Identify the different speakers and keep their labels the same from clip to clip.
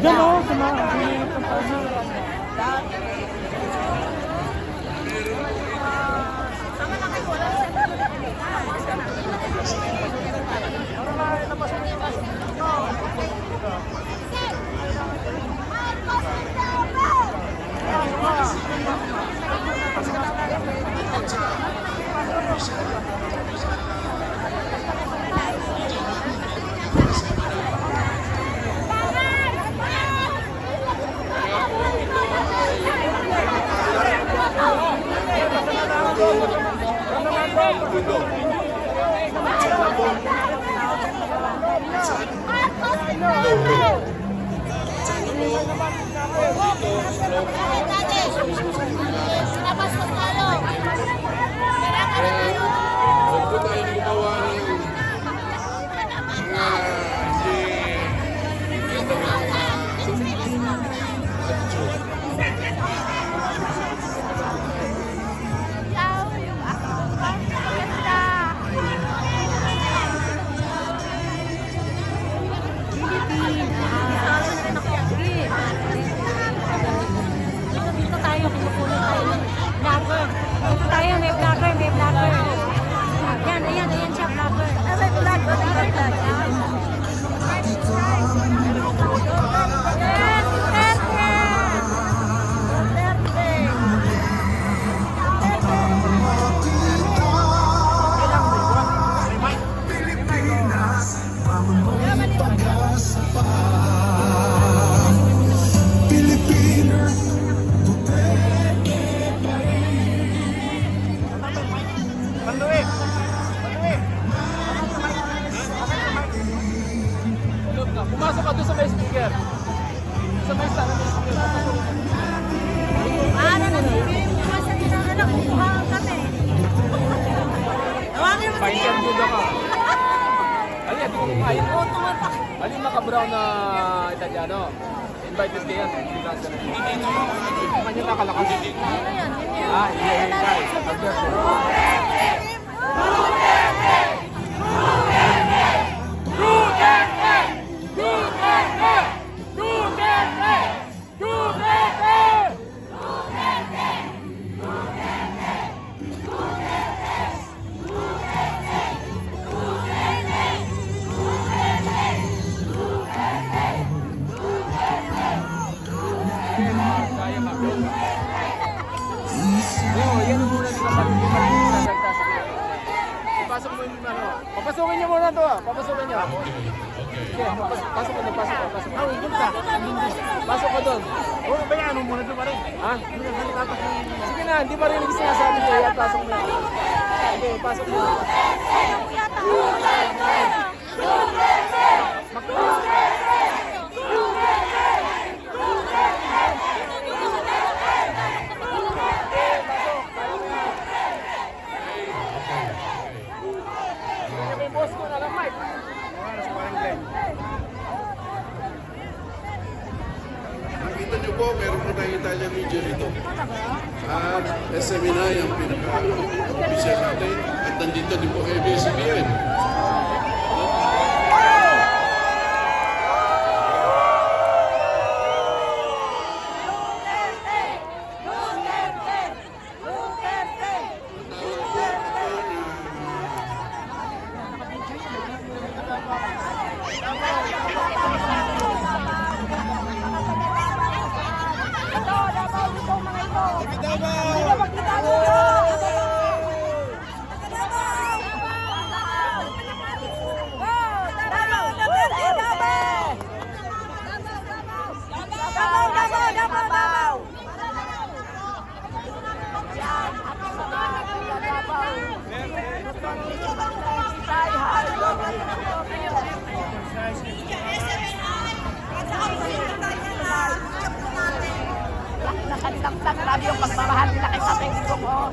Speaker 1: Diyan o, sa mga hinihip ng pausa.
Speaker 2: Pumasok ka doon sa may speaker. Sa may speaker. Pa-interview ka. Alin, ito kong kain. Alin naka-brown na Italiano. Invited kayo yan. Kanya nakalakas. Ah, papasukin niyo muna ito ah. Papasukin niyo. Sige, pasok ka doon, pasok ka. Pasok ka doon.
Speaker 1: Oo, bayaan mo muna doon pa rin.
Speaker 2: Ha? Sige na, hindi pa rin yung sinasabi niyo. Yan, pasok mo. Sige, pasok mo. Boss ko na lang, Mike.
Speaker 3: Nakita niyo po, meron po tayong Italian media dito. At SMNI ang pinaka-official natin. At nandito din po ABS-CBN.
Speaker 4: Grabe yung pagmamahal nila kay Tatay Digong ko.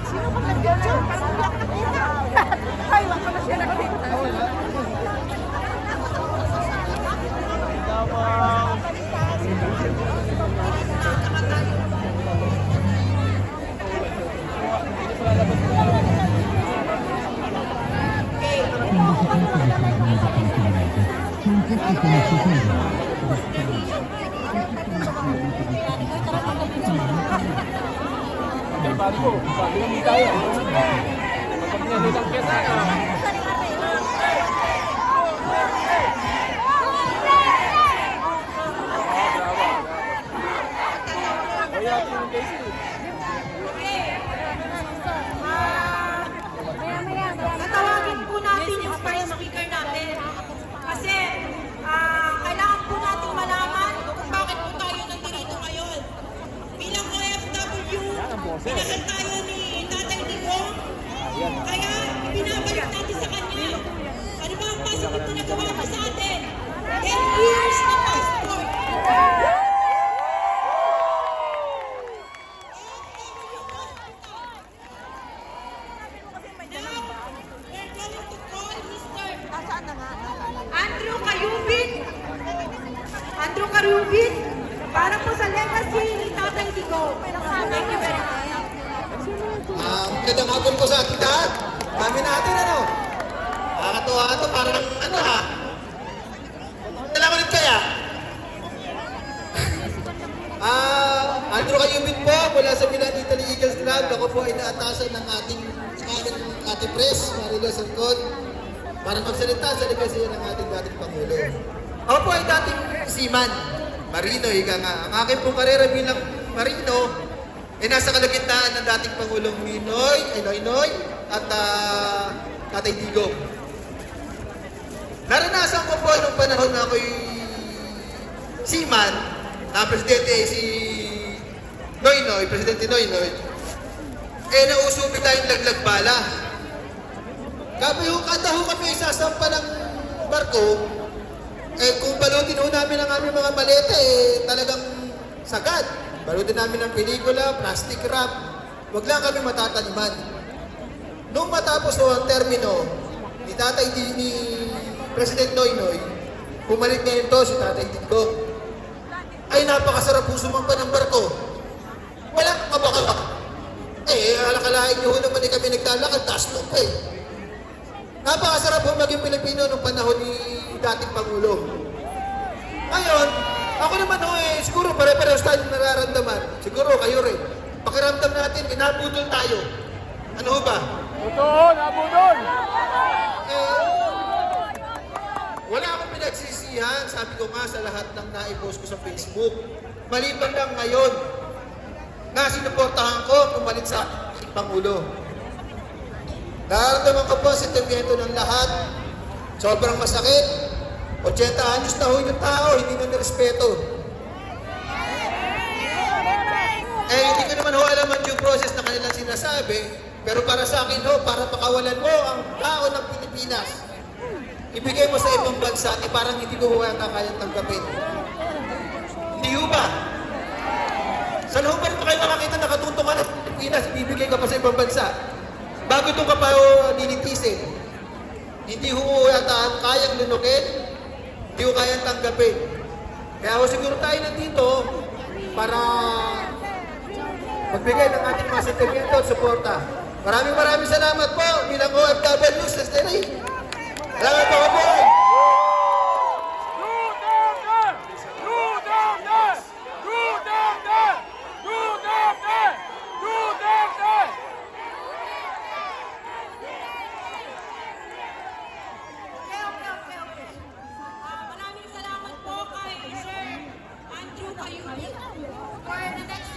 Speaker 4: Sino ba nandiyan siya? Ay, wala na siya nakita.
Speaker 2: Okay, pare ko. Sabi namin tayo. Pag niya ng kesa ka.
Speaker 5: Tatawagin po natin yung vice speaker natin. Kasi kailangan po natin malaman kung bakit po tayo nandito ngayon. Bilang OFW, pinahal tayo ni Tatay Digong. Kaya ibinabalik natin sa kanya. Ano ba ang passport na nagawa mo sa atin? 10 years na passport. Andrew Carubin, para po sa legacy ni Tatay Digong. Thank you very much.
Speaker 6: Magandang hapon po sa ating lahat. Kami natin, ano? Nakakatuwa ito, parang ano ha? Dala ko rin kaya? Andrew Kayubin po, mula sa Milan Italy Eagles Club. Ako po ay naatasan ng ating press, Marilo Sarcon, para magsalita sa legacy ng ating dating Pangulo. Ako po ay dating seaman, Marino, ika nga. Ang aking pong karera bilang Marino, ay nasa kalagitnaan ng dating Pangulong Noynoy, at Tatay Digong. Naranasan ko po nung panahon na ako'y seaman, na presidente si Noynoy, Presidente Noynoy, nausubi tayong laglag bala. Kada ho kami isasampa ng barko, kung balutin ho namin ang aming mga maleta, talagang sagad. Balutin namin ng pelikula, plastic wrap, wag lang kami matataniman. Nung matapos ho ang termino ni ni President Noynoy, pumalit ngayon to si Tatay Digong. Ay napakasarap po sumampa ng barko. Walang kabakabak. Alakalain nyo ho naman kami naglalakad, taas mo pa Napakasarap po maging Pilipino nung panahon ni dating Pangulo. Ngayon, ako naman siguro pare-parehas tayo nararamdaman. Siguro kayo rin. Pakiramdam natin, nabudol tayo. Ano ba?
Speaker 2: Totoo, nabudol!
Speaker 6: Wala akong pinagsisihan, sabi ko nga sa lahat ng naipost ko sa Facebook. Maliban lang ngayon na sinuportahan ko pumalit sa Pangulo. Nararamdaman ko po sa sentimiento ng lahat. Sobrang masakit. 80 anyos na ho yung tao, hindi na nirespeto. Hindi ko naman ho alam ang due process na kanilang sinasabi, pero para sa akin ho, para pakawalan mo ang tao ng Pilipinas, ibigay mo sa ibang bansa, parang hindi ko ho yata kayang tanggapin. Hindi ho ba? Saan ho ba rin kayo makakita nakatuntong ka ng Pilipinas, ibibigay ka pa sa ibang bansa? Bago itong ka pa nilitisin, hindi ho yata kayang lunukin, hindi ho kayang tanggapin. Kaya ho siguro tayo nandito para magbigay ng ating mga sentimento at suporta. Maraming salamat po bilang OFW sa Steny. Salamat po po!
Speaker 5: Maraming salamat po kay Sir Andrew Kayubin for the next